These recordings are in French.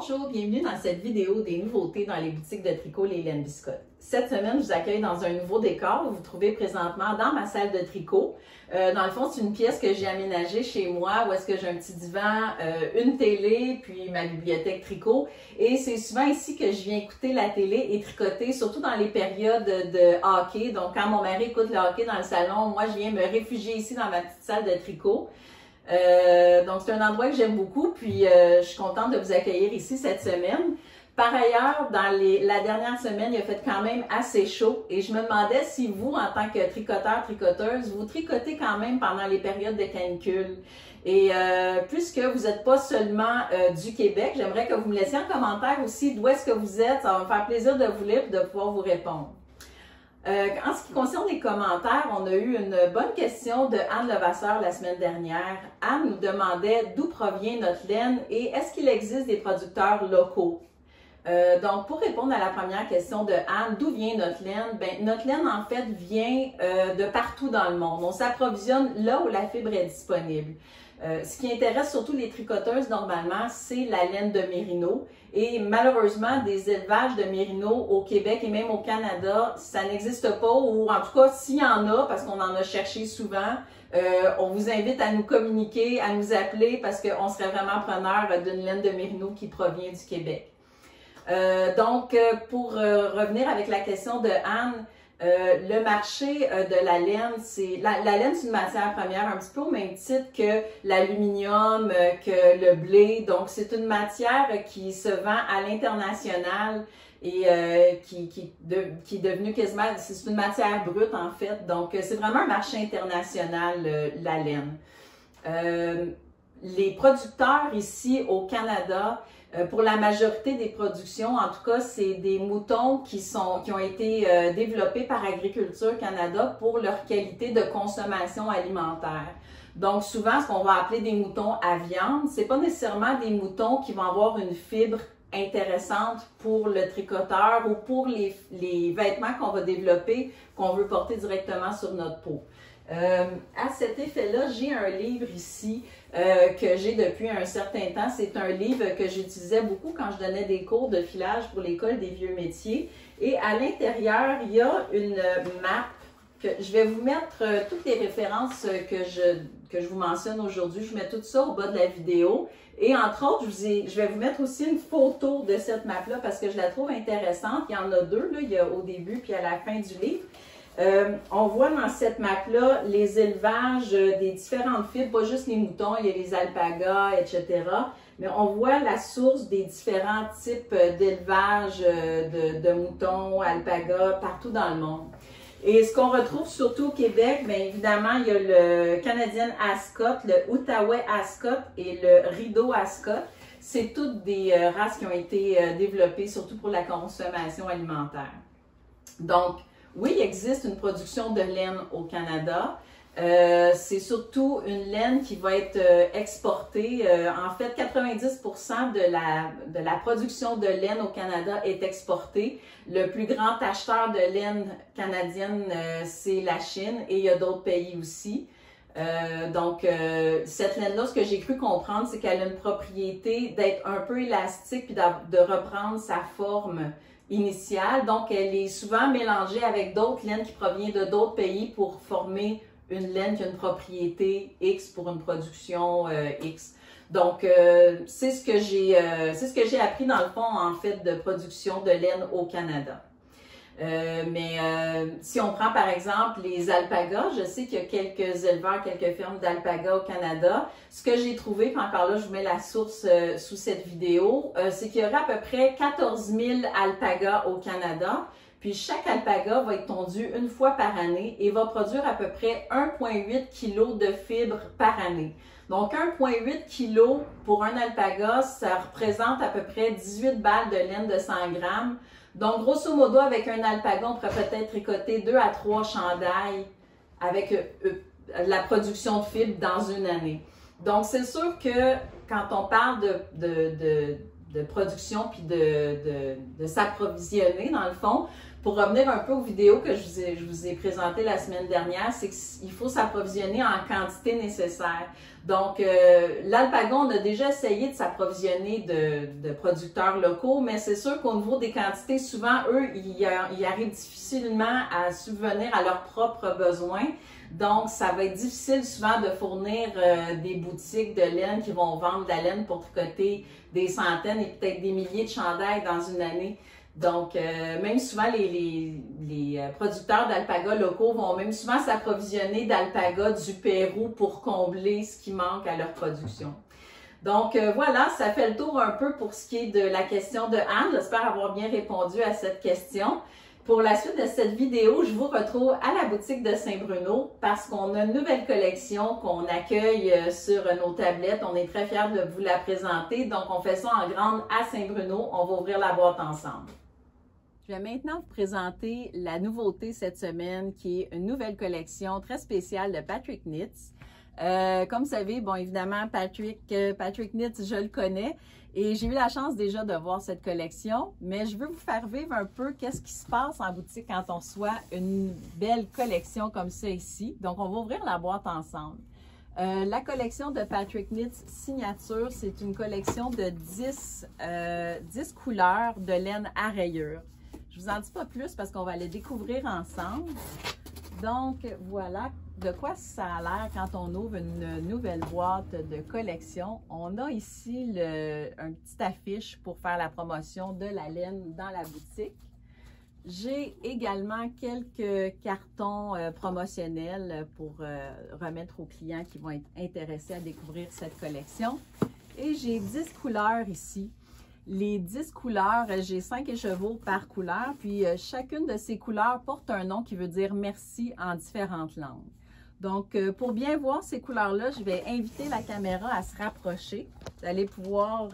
Bonjour, bienvenue dans cette vidéo des nouveautés dans les boutiques de tricot Les Laines Biscotte. Cette semaine, je vous accueille dans un nouveau décor. Vous vous trouvez présentement dans ma salle de tricot. Dans le fond, c'est une pièce que j'ai aménagée chez moi où est-ce que j'ai un petit divan, une télé, puis ma bibliothèque tricot. Et c'est souvent ici que je viens écouter la télé et tricoter, surtout dans les périodes de hockey. Donc, quand mon mari écoute le hockey dans le salon, moi, je viens me réfugier ici dans ma petite salle de tricot. Donc, c'est un endroit que j'aime beaucoup, puis je suis contente de vous accueillir ici cette semaine. Par ailleurs, dans la dernière semaine, il a fait quand même assez chaud et je me demandais si vous, en tant que tricoteur, tricoteuse, vous tricotez quand même pendant les périodes de canicule. Et puisque vous n'êtes pas seulement du Québec, j'aimerais que vous me laissiez en commentaire aussi d'où est-ce que vous êtes. Ça va me faire plaisir de vous lire et de pouvoir vous répondre. En ce qui concerne les commentaires, on a eu une bonne question de Anne Levasseur la semaine dernière. Anne nous demandait d'où provient notre laine et est-ce qu'il existe des producteurs locaux? Donc, pour répondre à la première question de Anne, d'où vient notre laine? Ben, notre laine, en fait, vient de partout dans le monde. On s'approvisionne là où la fibre est disponible. Ce qui intéresse surtout les tricoteuses, normalement, c'est la laine de mérino. Et malheureusement, des élevages de mérino au Québec et même au Canada, ça n'existe pas, ou en tout cas, s'il y en a, parce qu'on en a cherché souvent, on vous invite à nous communiquer, à nous appeler, parce qu'on serait vraiment preneur d'une laine de mérino qui provient du Québec. Pour revenir avec la question de Anne, le marché de la laine, la laine, c'est une matière première un petit peu au même titre que l'aluminium, que le blé. Donc, c'est une matière qui se vend à l'international et qui est devenue quasiment, c'est une matière brute en fait. Donc, c'est vraiment un marché international, la laine. Les producteurs ici au Canada, pour la majorité des productions, en tout cas, c'est des moutons qui ont été développés par Agriculture Canada pour leur qualité de consommation alimentaire. Donc, souvent, ce qu'on va appeler des moutons à viande, c'est pas nécessairement des moutons qui vont avoir une fibre intéressante pour le tricoteur ou pour les vêtements qu'on va développer, qu'on veut porter directement sur notre peau. À cet effet-là, j'ai un livre ici que j'ai depuis un certain temps. C'est un livre que j'utilisais beaucoup quand je donnais des cours de filage pour l'École des vieux métiers. Et à l'intérieur, il y a une map que je vais vous mettre toutes les références que je vous mentionne aujourd'hui. Je mets tout ça au bas de la vidéo. Et entre autres, je vais vous mettre aussi une photo de cette map-là parce que je la trouve intéressante. Il y en a deux, là, il y a au début puis à la fin du livre. On voit dans cette map-là les élevages des différentes fibres, pas juste les moutons, il y a les alpagas, etc. Mais on voit la source des différents types d'élevage de moutons, alpagas, partout dans le monde. Et ce qu'on retrouve surtout au Québec, bien évidemment, il y a le Canadian Ascot, le Outaouais Ascot et le Rideau Ascot. C'est toutes des races qui ont été développées surtout pour la consommation alimentaire. Donc, oui, il existe une production de laine au Canada. C'est surtout une laine qui va être exportée. En fait, 90% de la production de laine au Canada est exportée. Le plus grand acheteur de laine canadienne, c'est la Chine et il y a d'autres pays aussi. Cette laine-là, ce que j'ai cru comprendre, c'est qu'elle a une propriété d'être un peu élastique puis de reprendre sa forme initiale. Donc, elle est souvent mélangée avec d'autres laines qui proviennent de d'autres pays pour former une laine qui a une propriété X pour une production X. Donc, c'est ce que j'ai appris dans le fond, en fait, de production de laine au Canada. Si on prend par exemple les alpagas, je sais qu'il y a quelques éleveurs, quelques fermes d'alpagas au Canada. Ce que j'ai trouvé, puis encore là, je vous mets la source sous cette vidéo, c'est qu'il y aurait à peu près 14 000 alpagas au Canada. Puis chaque alpaga va être tondu une fois par année et va produire à peu près 1,8 kg de fibres par année. Donc 1,8 kg pour un alpaga, ça représente à peu près 18 balles de laine de 100 grammes. Donc, grosso modo, avec un alpaga, on pourrait peut-être tricoter 2 à 3 chandails avec la production de fibres dans une année. Donc, c'est sûr que quand on parle de production puis de s'approvisionner, dans le fond, pour revenir un peu aux vidéos que je vous ai présentées la semaine dernière, c'est qu'il faut s'approvisionner en quantité nécessaire. Donc, l'Alpaga, on a déjà essayé de s'approvisionner de producteurs locaux, mais c'est sûr qu'au niveau des quantités, souvent, eux, ils arrivent difficilement à subvenir à leurs propres besoins. Donc, ça va être difficile souvent de fournir des boutiques de laine qui vont vendre de la laine pour tricoter des centaines et peut-être des milliers de chandails dans une année. Donc, même souvent, les producteurs d'alpaga locaux vont même souvent s'approvisionner d'alpaga du Pérou pour combler ce qui manque à leur production. Donc, voilà, ça fait le tour un peu pour ce qui est de la question de Anne. J'espère avoir bien répondu à cette question. Pour la suite de cette vidéo, je vous retrouve à la boutique de Saint-Bruno parce qu'on a une nouvelle collection qu'on accueille sur nos tablettes. On est très fiers de vous la présenter. Donc, on fait ça en grande à Saint-Bruno. On va ouvrir la boîte ensemble. Je vais maintenant vous présenter la nouveauté cette semaine qui est une nouvelle collection très spéciale de Patrick Knits. Comme vous savez, bon, évidemment, Patrick Knits, je le connais et j'ai eu la chance déjà de voir cette collection, mais je veux vous faire vivre un peu qu'est-ce qui se passe en boutique quand on reçoit une belle collection comme ça ici. Donc, on va ouvrir la boîte ensemble. La collection de Patrick Knits Signature, c'est une collection de 10 couleurs de laine à rayures. Je vous en dis pas plus parce qu'on va les découvrir ensemble. Donc, voilà de quoi ça a l'air quand on ouvre une nouvelle boîte de collection. On a ici un petit affiche pour faire la promotion de la laine dans la boutique. J'ai également quelques cartons promotionnels pour remettre aux clients qui vont être intéressés à découvrir cette collection. Et j'ai 10 couleurs ici. Les 10 couleurs, j'ai 5 écheveaux par couleur, puis chacune de ces couleurs porte un nom qui veut dire merci en différentes langues. Donc, pour bien voir ces couleurs-là, je vais inviter la caméra à se rapprocher. Vous allez pouvoir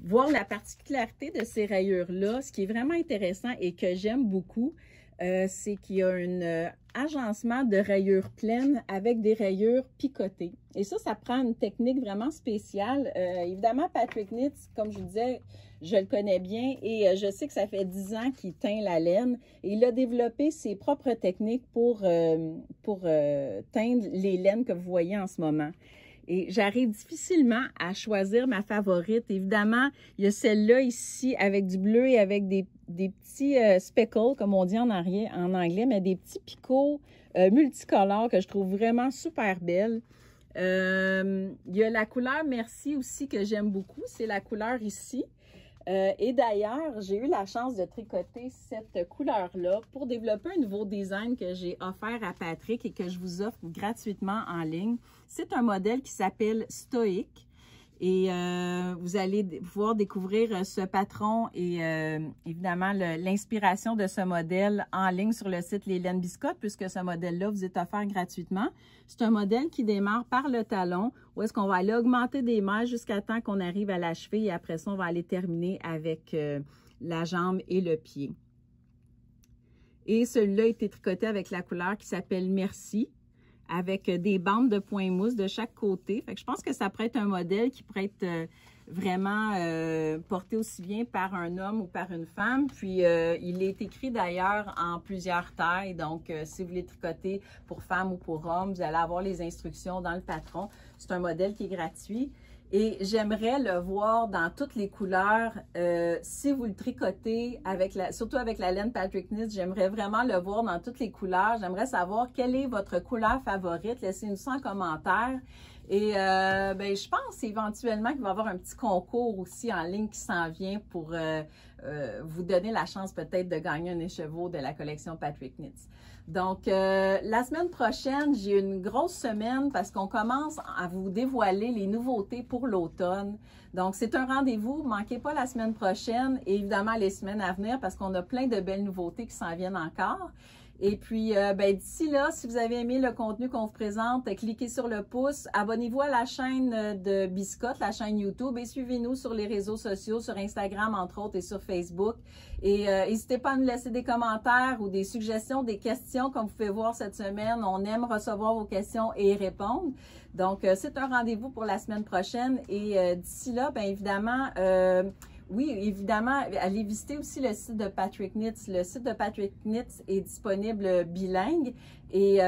voir la particularité de ces rayures-là. Ce qui est vraiment intéressant et que j'aime beaucoup, c'est qu'il y a un agencement de rayures pleines avec des rayures picotées. Et ça prend une technique vraiment spéciale. Évidemment, Patrick Knits, comme je vous disais, je le connais bien et je sais que ça fait 10 ans qu'il teint la laine. Et il a développé ses propres techniques pour teindre les laines que vous voyez en ce moment. Et j'arrive difficilement à choisir ma favorite. Évidemment, il y a celle-là ici avec du bleu et avec des petits speckles, comme on dit en anglais, mais des petits picots multicolores que je trouve vraiment super belles. Il y a la couleur Merci aussi que j'aime beaucoup. C'est la couleur ici. Et d'ailleurs, j'ai eu la chance de tricoter cette couleur-là pour développer un nouveau design que j'ai offert à Patrick et que je vous offre gratuitement en ligne. C'est un modèle qui s'appelle Stoïque et vous allez pouvoir découvrir ce patron et évidemment l'inspiration de ce modèle en ligne sur le site Les Laines Biscotte puisque ce modèle-là vous est offert gratuitement. C'est un modèle qui démarre par le talon où est-ce qu'on va aller augmenter des mailles jusqu'à temps qu'on arrive à la cheville et après ça, on va aller terminer avec la jambe et le pied. Et celui-là a été tricoté avec la couleur qui s'appelle Merci, avec des bandes de point mousse de chaque côté. Fait que je pense que ça pourrait être un modèle qui pourrait être vraiment porté aussi bien par un homme ou par une femme. Puis, il est écrit d'ailleurs en plusieurs tailles. Donc, si vous voulez tricoter pour femme ou pour homme, vous allez avoir les instructions dans le patron. C'est un modèle qui est gratuit. Et j'aimerais le voir dans toutes les couleurs. Si vous le tricotez, surtout avec la laine Patrick Knits, j'aimerais vraiment le voir dans toutes les couleurs. J'aimerais savoir quelle est votre couleur favorite. Laissez-nous ça en commentaire. Et je pense éventuellement qu'il va y avoir un petit concours aussi en ligne qui s'en vient pour vous donner la chance peut-être de gagner un écheveau de la collection Patrick Knits. Donc, la semaine prochaine, j'ai une grosse semaine parce qu'on commence à vous dévoiler les nouveautés pour l'automne. Donc, c'est un rendez-vous. Ne manquez pas la semaine prochaine et évidemment les semaines à venir parce qu'on a plein de belles nouveautés qui s'en viennent encore. Et puis, d'ici là, si vous avez aimé le contenu qu'on vous présente, cliquez sur le pouce, abonnez-vous à la chaîne de Biscotte, la chaîne YouTube, et suivez-nous sur les réseaux sociaux, sur Instagram, entre autres, et sur Facebook. Et n'hésitez pas à nous laisser des commentaires ou des suggestions, des questions, comme vous pouvez voir cette semaine. On aime recevoir vos questions et y répondre. Donc, c'est un rendez-vous pour la semaine prochaine. Et d'ici là, bien évidemment, Oui, évidemment, allez visiter aussi le site de Patrick Knits. Le site de Patrick Knits est disponible bilingue et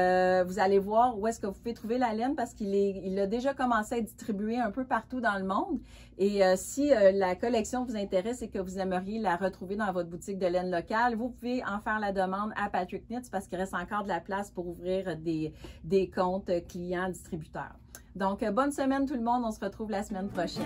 vous allez voir où est-ce que vous pouvez trouver la laine parce il a déjà commencé à être distribué un peu partout dans le monde. Et si la collection vous intéresse et que vous aimeriez la retrouver dans votre boutique de laine locale, vous pouvez en faire la demande à Patrick Knits parce qu'il reste encore de la place pour ouvrir des comptes clients distributeurs. Donc, bonne semaine tout le monde. On se retrouve la semaine prochaine.